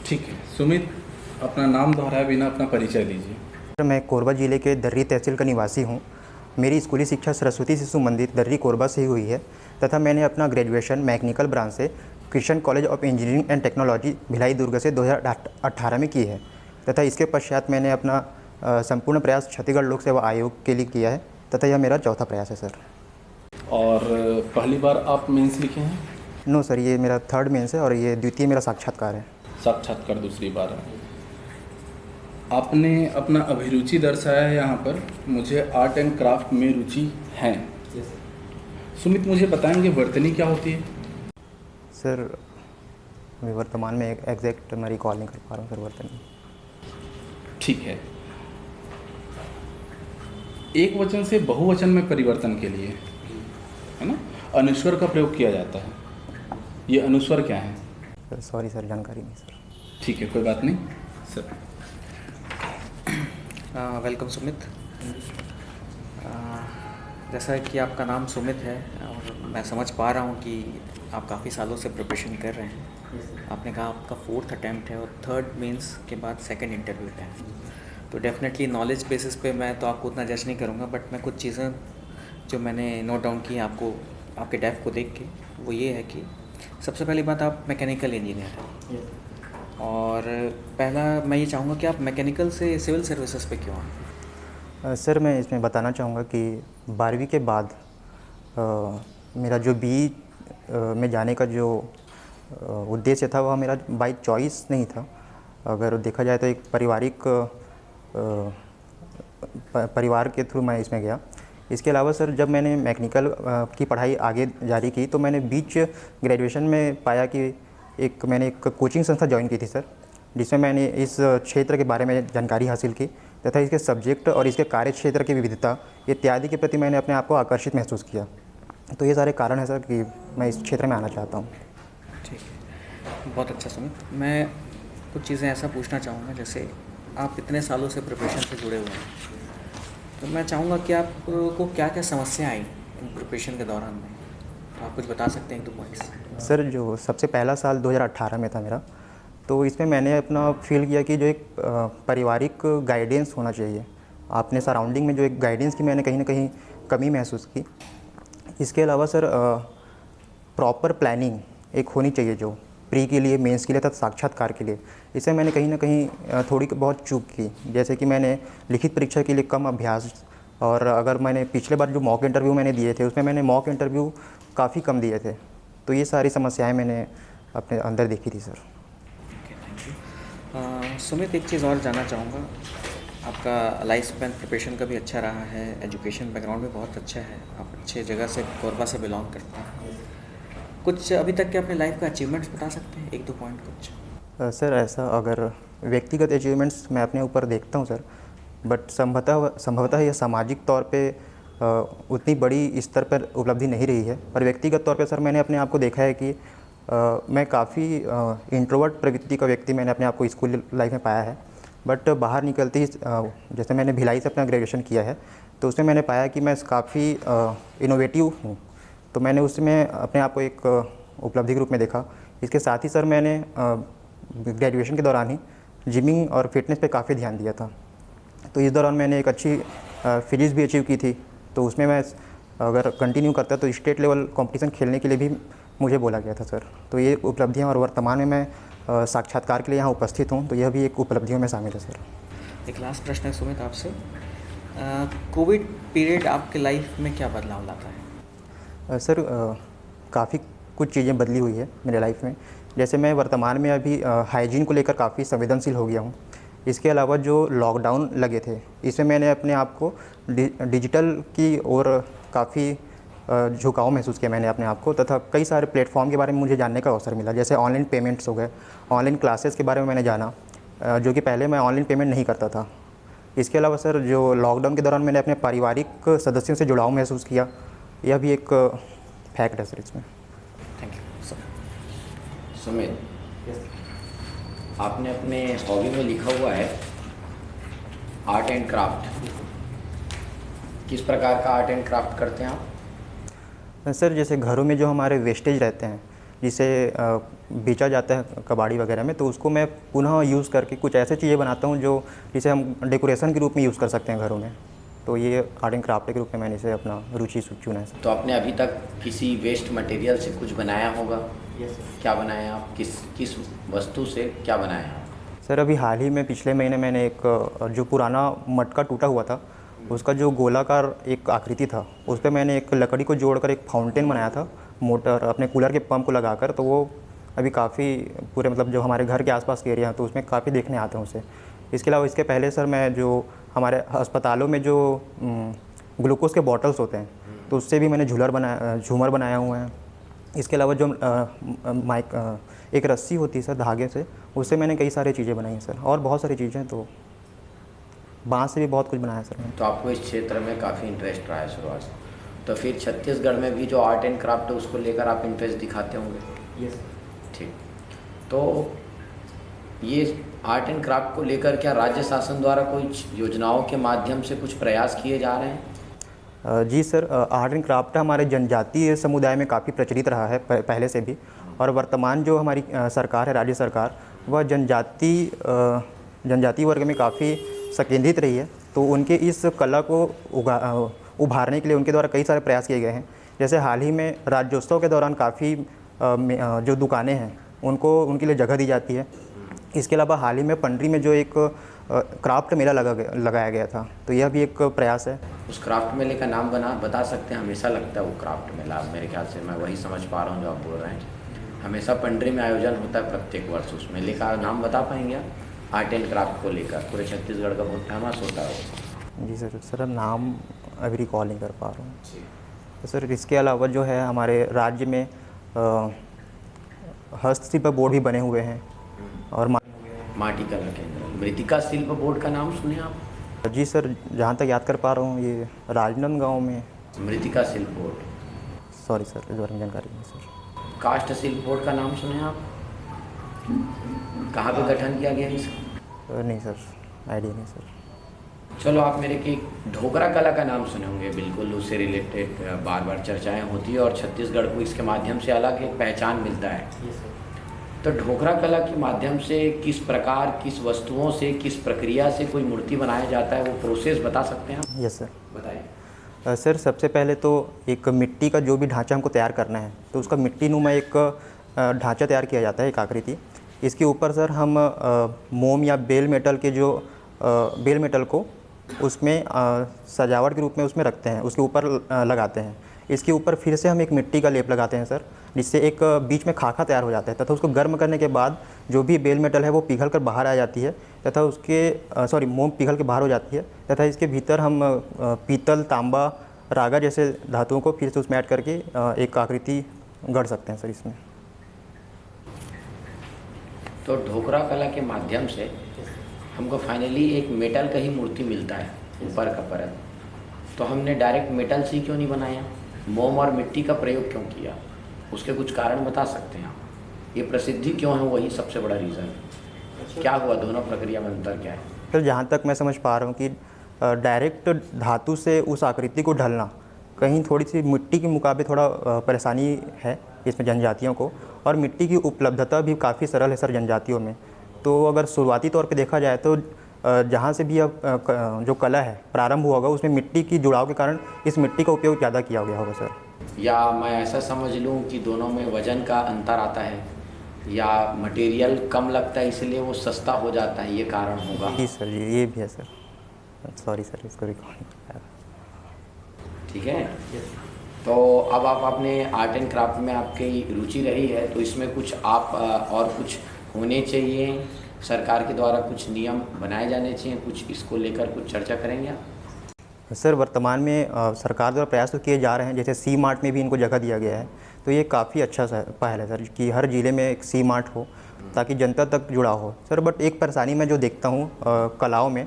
ठीक है सुमित, अपना नाम दोहराए बिना अपना परिचय दीजिए। मैं कोरबा ज़िले के दर्री तहसील का निवासी हूँ। मेरी स्कूली शिक्षा सरस्वती शिशु मंदिर दर्री कोरबा से ही हुई है तथा मैंने अपना ग्रेजुएशन मैकेनिकल ब्रांच से Christian college of engineering and technology Bhilai Durg से 2018 में की है तथा इसके पश्चात मैंने अपना संपूर्ण प्रयास छत्तीसगढ़ लोक सेवा आयोग के लिए किया है तथा यह मेरा चौथा प्रयास है सर। और पहली बार आप मेंस लिखे हैं? नो सर, ये मेरा थर्ड मेंस है और ये द्वितीय मेरा साक्षात्कार है। साक्षात्कार दूसरी बार है। आपने अपना अभिरुचि दर्शाया है यहाँ पर, मुझे आर्ट एंड क्राफ्ट में रुचि है। सुमित, मुझे बताएंगे वर्तनी क्या होती है? सर अभी वर्तमान में एग्जैक्ट मैं रिकॉल नहीं कर पा रहा हूँ सर वर्तनी। ठीक है, एक वचन से बहुवचन में परिवर्तन के लिए, है ना, अनुस्वर का प्रयोग किया जाता है। ये अनुस्वर क्या है? सॉरी सर, जानकारी नहीं सर। ठीक है, कोई बात नहीं सर। वेलकम सुमित। जैसा कि आपका नाम सुमित है और मैं समझ पा रहा हूँ कि आप काफ़ी सालों से प्रिपरेशन कर रहे हैं। आपने कहा आपका 4th अटैम्प्ट है और 3rd मीन्स के बाद 2nd इंटरव्यू है, तो डेफिनेटली नॉलेज बेसिस पे मैं तो आपको उतना जज नहीं करूँगा, बट मैं कुछ चीज़ें जो मैंने नोट डाउन की आपको आपके डेफ को देख के, वो ये है कि सबसे पहली बात, आप मैकेनिकल इंजीनियर हैं और पहला मैं ये चाहूँगा कि आप मैकेनिकल से सिविल सर्विसेज पे क्यों आए? सर मैं इसमें बताना चाहूँगा कि 12वीं के बाद मेरा जो BE में जाने का जो उद्देश्य था वह मेरा बाय चॉइस नहीं था। अगर देखा जाए तो एक पारिवारिक परिवार के थ्रू मैं इसमें गया। इसके अलावा सर जब मैंने मैकेनिकल की पढ़ाई आगे जारी की तो मैंने बीच ग्रेजुएशन में पाया कि मैंने एक कोचिंग संस्था ज्वाइन की थी सर, जिसमें मैंने इस क्षेत्र के बारे में जानकारी हासिल की तथा इसके सब्जेक्ट और इसके कार्य क्षेत्र की विविधता इत्यादि के प्रति मैंने अपने आप को आकर्षित महसूस किया। तो ये सारे कारण हैं सर कि मैं इस क्षेत्र में आना चाहता हूँ। ठीक है, बहुत अच्छा सुमित। मैं कुछ चीज़ें ऐसा पूछना चाहूँगा, जैसे आप इतने सालों से प्रिपरेशन से जुड़े हुए हैं, तो मैं चाहूँगा कि आपको क्या क्या समस्या आई इन प्रिपरेशन के दौरान में, तो आप कुछ बता सकते हैं 1-2 पॉइंट्स? सर जो सबसे पहला साल 2018 में था मेरा, तो इसमें मैंने अपना फील किया कि जो एक पारिवारिक गाइडेंस होना चाहिए, आपने सराउंडिंग में जो एक गाइडेंस की मैंने कहीं ना कहीं कमी महसूस की। इसके अलावा सर प्रॉपर प्लानिंग एक होनी चाहिए जो प्री के लिए, मेंस के लिए तथा साक्षात्कार के लिए, इसे मैंने कहीं ना कहीं थोड़ी बहुत चूक की। जैसे कि मैंने लिखित परीक्षा के लिए कम अभ्यास, और अगर मैंने पिछले बार जो मॉक इंटरव्यू मैंने दिए थे उसमें मैंने मॉक इंटरव्यू काफ़ी कम दिए थे। तो ये सारी समस्याएं मैंने अपने अंदर देखी थी सर। Thank you. सुमित, एक चीज़ और जानना चाहूँगा, आपका लाइफ स्पैन प्रिपरेशन का भी अच्छा रहा है, एजुकेशन बैकग्राउंड भी बहुत अच्छा है, आप अच्छे जगह से कोरबा से बिलोंग करते हैं। कुछ अभी तक के अपने लाइफ का अचीवमेंट्स बता सकते हैं, 1-2 पॉइंट कुछ? सर ऐसा अगर व्यक्तिगत अचीवमेंट्स मैं अपने ऊपर देखता हूँ सर, बट संभवतः यह सामाजिक तौर पे उतनी बड़ी स्तर पर उपलब्धि नहीं रही है। पर व्यक्तिगत तौर पे सर मैंने अपने आप को देखा है कि मैं काफ़ी इंट्रोवर्ट प्रवृत्ति का व्यक्ति मैंने अपने आप को स्कूल लाइफ में पाया है। बट बाहर निकलते ही जैसे मैंने भिलाई से अपना ग्रेजुएशन किया है, तो उसमें मैंने पाया कि मैं काफ़ी इनोवेटिव हूँ। तो मैंने उसमें अपने आप को एक उपलब्धि के रूप में देखा। इसके साथ ही सर मैंने ग्रेजुएशन के दौरान ही जिमिंग और फिटनेस पे काफ़ी ध्यान दिया था। तो इस दौरान मैंने एक अच्छी फिजिक्स भी अचीव की थी। तो उसमें मैं अगर कंटिन्यू करता तो स्टेट लेवल कंपटीशन खेलने के लिए भी मुझे बोला गया था सर। तो ये उपलब्धियाँ, और वर्तमान में मैं साक्षात्कार के लिए यहाँ उपस्थित हूँ, तो यह भी एक उपलब्धियों में शामिल है सर। एक लास्ट प्रश्न है सुमित आपसे, कोविड पीरियड आपके लाइफ में क्या बदलाव लाता है? सर काफ़ी कुछ चीज़ें बदली हुई है मेरे लाइफ में। जैसे मैं वर्तमान में अभी हाइजीन को लेकर काफ़ी संवेदनशील हो गया हूँ। इसके अलावा जो लॉकडाउन लगे थे, इसमें मैंने अपने आप को डिजिटल की ओर काफ़ी झुकाव महसूस किया मैंने अपने आप को, तथा कई सारे प्लेटफॉर्म के बारे में मुझे जानने का अवसर मिला। जैसे ऑनलाइन पेमेंट्स हो गए, ऑनलाइन क्लासेस के बारे में मैंने जाना, जो कि पहले मैं ऑनलाइन पेमेंट नहीं करता था। इसके अलावा सर जो लॉकडाउन के दौरान मैंने अपने पारिवारिक सदस्यों से जुड़ाव महसूस किया, यह भी एक फैक्ट है सर इसमें। Thank you sir. सुमित, आपने अपने हॉबी में लिखा हुआ है आर्ट एंड क्राफ्ट, किस प्रकार का आर्ट एंड क्राफ्ट करते हैं आप? सर जैसे घरों में जो हमारे वेस्टेज रहते हैं, जिसे बेचा जाता है कबाड़ी वगैरह में, तो उसको मैं पुनः यूज़ करके कुछ ऐसे चीज़ें बनाता हूँ जो जिसे हम डेकोरेशन के रूप में यूज़ कर सकते हैं घरों में। तो ये आर्ट एंड क्राफ्ट के रूप में मैंने इसे अपना रुचि चुना है सर। तो आपने अभी तक किसी वेस्ट मटेरियल से कुछ बनाया होगा? क्या बनाया आप? किस वस्तु से क्या बनाया आप? सर अभी हाल ही में पिछले महीने मैंने एक जो पुराना मटका टूटा हुआ था, उसका जो गोलाकार एक आकृति था, उस पर मैंने एक लकड़ी को जोड़कर एक फाउंटेन बनाया था, मोटर अपने कूलर के पंप को लगाकर। तो वो अभी काफ़ी पूरे मतलब जो हमारे घर के आसपास के एरिया हैं तो उसमें काफ़ी देखने आते हैं उसे। इसके अलावा इसके पहले सर मैं जो हमारे अस्पतालों में जो ग्लूकोज के बॉटल्स होते हैं, तो उससे भी मैंने झूमर बनाया हुआ है। इसके अलावा जो एक रस्सी होती है सर धागे से, उससे मैंने कई सारी चीज़ें बनाई हैं सर, और बहुत सारी चीज़ें, तो बाँस से भी बहुत कुछ बनाया सर मैंने। तो आपको इस क्षेत्र में काफ़ी इंटरेस्ट रहा है शुरुआत से, तो फिर छत्तीसगढ़ में भी जो आर्ट एंड क्राफ्ट है उसको लेकर आप इंटरेस्ट दिखाते होंगे? यस। ठीक। तो ये आर्ट एंड क्राफ्ट को लेकर क्या राज्य शासन द्वारा कोई योजनाओं के माध्यम से कुछ प्रयास किए जा रहे हैं? जी सर, आर्ट एंड क्राफ्ट हमारे जनजातीय समुदाय में काफ़ी प्रचलित रहा है पहले से भी, और वर्तमान जो हमारी सरकार है, राज्य सरकार, वह जनजातीय वर्ग में काफ़ी संकेंद्रित रही है। तो उनके इस कला को उभारने के लिए उनके द्वारा कई सारे प्रयास किए गए हैं। जैसे हाल ही में राज्योत्सव के दौरान काफ़ी जो दुकानें हैं उनके लिए जगह दी जाती है। इसके अलावा हाल ही में पंडरी में जो एक क्राफ्ट मेला लगाया गया था, तो यह भी एक प्रयास है। उस क्राफ्ट मेले का नाम बता सकते हैं? हमेशा लगता है वो क्राफ्ट मेला, मेरे ख्याल से मैं वही समझ पा रहा हूँ जो आप बोल रहे हैं। हमेशा पंडरी में आयोजन होता है प्रत्येक वर्ष, उस मेले का नाम बता पाएंगे आप? आर्ट एंड क्राफ्ट को लेकर पूरे छत्तीसगढ़ का बहुत फेमस होता है वो। जी सर नाम अभी रिकॉल नहीं कर पा रहा हूँ। तो सर इसके अलावा जो है हमारे राज्य में हस्तशिल्प बोर्ड भी बने हुए हैं, और माटी कला केंद्र, मृतिका शिल्प बोर्ड का नाम सुने आप? जी सर, जहाँ तक याद कर पा रहा हूँ ये राजनांदगांव में। मृतिका शिल्प बोर्ड, सॉरी सर, इस बारे में जानकारी नहीं सर। काष्ठ शिल्प बोर्ड का नाम सुने आप? कहाँ पे गठन किया गया इसका? नहीं सर, आइडिया नहीं सर। चलो आप मेरे के ढोकरा कला का नाम सुने होंगे, बिल्कुल उससे रिलेटेड बार बार चर्चाएं होती है और छत्तीसगढ़ को इसके माध्यम से अलग एक पहचान मिलता है। तो ढोकरा कला के माध्यम से किस प्रकार, किस वस्तुओं से, किस प्रक्रिया से कोई मूर्ति बनाया जाता है, वो प्रोसेस बता सकते हैं आप? यस सर, बताइए। सर सबसे पहले तो एक मिट्टी का जो भी ढांचा हमको तैयार करना है, तो उसका मिट्टी नुमा एक ढांचा तैयार किया जाता है, एक आकृति। इसके ऊपर सर हम मोम या बेल मेटल को उसमें सजावट के रूप में उसमें रखते हैं, उसके ऊपर लगाते हैं। इसके ऊपर फिर से हम एक मिट्टी का लेप लगाते हैं सर, जिससे एक बीच में खाका तैयार हो जाता है, तथा उसको गर्म करने के बाद जो भी बेल मेटल है वो पिघल कर बाहर आ जाती है, तथा मोम पिघल के बाहर हो जाती है, तथा इसके भीतर हम पीतल, तांबा, रागा जैसे धातुओं को फिर से उसमें ऐड करके एक आकृति गढ़ सकते हैं सर इसमें। तो ढोकरा कला के माध्यम से हमको फाइनली एक मेटल का ही मूर्ति मिलता है, ऊपर का परत। तो हमने डायरेक्ट मेटल से क्यों नहीं बनाया? मोम और मिट्टी का प्रयोग क्यों किया? उसके कुछ कारण बता सकते हैं आप? ये प्रसिद्धि क्यों है, वही सबसे बड़ा रीज़न है। क्या हुआ, दोनों प्रक्रिया में अंतर क्या है? सर जहाँ तक मैं समझ पा रहा हूँ कि डायरेक्ट धातु से उस आकृति को ढलना कहीं थोड़ी सी मिट्टी के मुकाबले थोड़ा परेशानी है इसमें जनजातियों को, और मिट्टी की उपलब्धता भी काफ़ी सरल है सर जनजातियों में। तो अगर शुरुआती तौर पे देखा जाए तो जहाँ से भी अब जो कला है प्रारंभ हुआ होगा, उसमें मिट्टी की जुड़ाव के कारण इस मिट्टी का उपयोग ज़्यादा किया गया होगा सर। या मैं ऐसा समझ लूँ कि दोनों में वजन का अंतर आता है, या मटेरियल कम लगता है इसलिए वो सस्ता हो जाता है, ये कारण होगा? जी सर, ये भी है सर। सॉरी सर, इसको रिकॉर्ड नहीं कर पाया। ठीक है। तो अब आप अपने आर्ट एंड क्राफ्ट में आपकी रुचि रही है, तो इसमें कुछ आप और कुछ होने चाहिए, सरकार के द्वारा कुछ नियम बनाए जाने चाहिए, कुछ इसको लेकर कुछ चर्चा करेंगे आप? सर वर्तमान में सरकार द्वारा प्रयास तो किए जा रहे हैं, जैसे सी मार्ट में भी इनको जगह दिया गया है, तो ये काफ़ी अच्छा पहल है सर कि हर ज़िले में एक सी मार्ट हो ताकि जनता तक जुड़ा हो सर। बट एक परेशानी मैं जो देखता हूँ कलाओं में,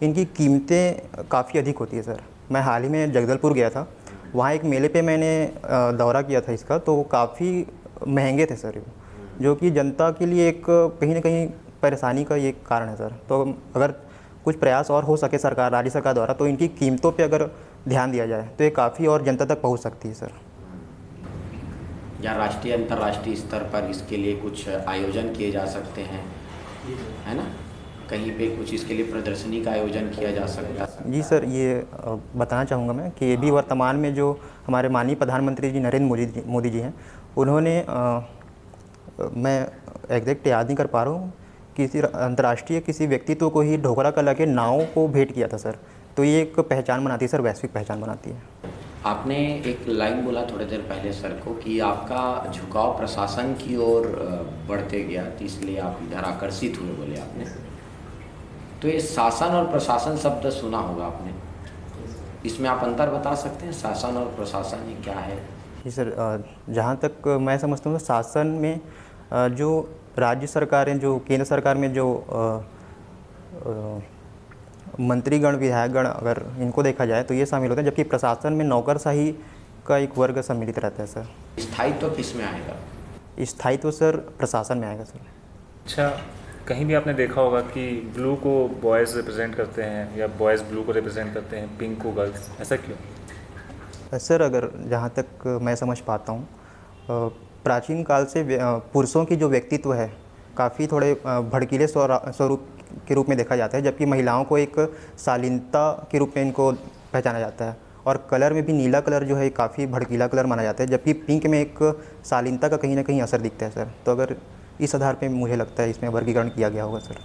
इनकी कीमतें काफ़ी अधिक होती है सर। मैं हाल ही में जगदलपुर गया था, वहाँ एक मेले पे मैंने दौरा किया था इसका, तो काफ़ी महंगे थे सर, जो कि जनता के लिए एक कहीं ना कहीं परेशानी का ये कारण है सर। तो अगर कुछ प्रयास और हो सके सरकार, राज्य सरकार द्वारा, तो इनकी कीमतों पे अगर ध्यान दिया जाए तो ये काफ़ी और जनता तक पहुंच सकती है सर। या राष्ट्रीय अंतर्राष्ट्रीय स्तर पर इसके लिए कुछ आयोजन किए जा सकते हैं, है ना? कहीं पे कुछ इसके लिए प्रदर्शनी का आयोजन किया जा सकता है। जी सर, ये बताना चाहूँगा मैं कि ये भी वर्तमान में जो हमारे माननीय प्रधानमंत्री जी नरेंद्र मोदी जी हैं, उन्होंने मैं एग्जैक्ट याद नहीं कर पा रहा हूँ, किसी अंतर्राष्ट्रीय किसी व्यक्तित्व को ही ढोकरा कला के नाव को भेंट किया था सर। तो ये एक पहचान बनाती है सर, वैश्विक पहचान बनाती है। आपने एक लाइन बोला थोड़ी देर पहले सर को कि आपका झुकाव प्रशासन की ओर बढ़ते गया, तो इसलिए आप इधर आकर्षित हुए, बोले आपने। तो ये शासन और प्रशासन शब्द सुना होगा आपने, इसमें आप अंतर बता सकते हैं? शासन और प्रशासन ये क्या है? जी सर, जहाँ तक मैं समझता हूँ शासन में जो राज्य सरकारें, जो केंद्र सरकार में जो मंत्रीगण, विधायकगण, अगर इनको देखा जाए तो ये शामिल होते हैं, जबकि प्रशासन में नौकरशाही का एक वर्ग सम्मिलित रहता है सर। स्थायित्व किस में आएगा? स्थायित्व सर प्रशासन में आएगा सर। अच्छा, कहीं भी आपने देखा होगा कि ब्लू को बॉयज़ रिप्रेजेंट करते हैं या बॉयज़ ब्लू को रिप्रेजेंट करते हैं, पिंक को गर्ल्स, ऐसा क्यों? सर, अगर जहाँ तक मैं समझ पाता हूँ, प्राचीन काल से पुरुषों की जो व्यक्तित्व है काफ़ी थोड़े भड़कीले स्वरूप के रूप में देखा जाता है, जबकि महिलाओं को एक शालीनता के रूप में इनको पहचाना जाता है। और कलर में भी नीला कलर जो है काफ़ी भड़कीला कलर माना जाता है, जबकि पिंक में एक शालीनता का कहीं ना कहीं असर दिखता है सर। तो अगर इस आधार पे मुझे लगता है इसमें वर्गीकरण किया गया होगा सर।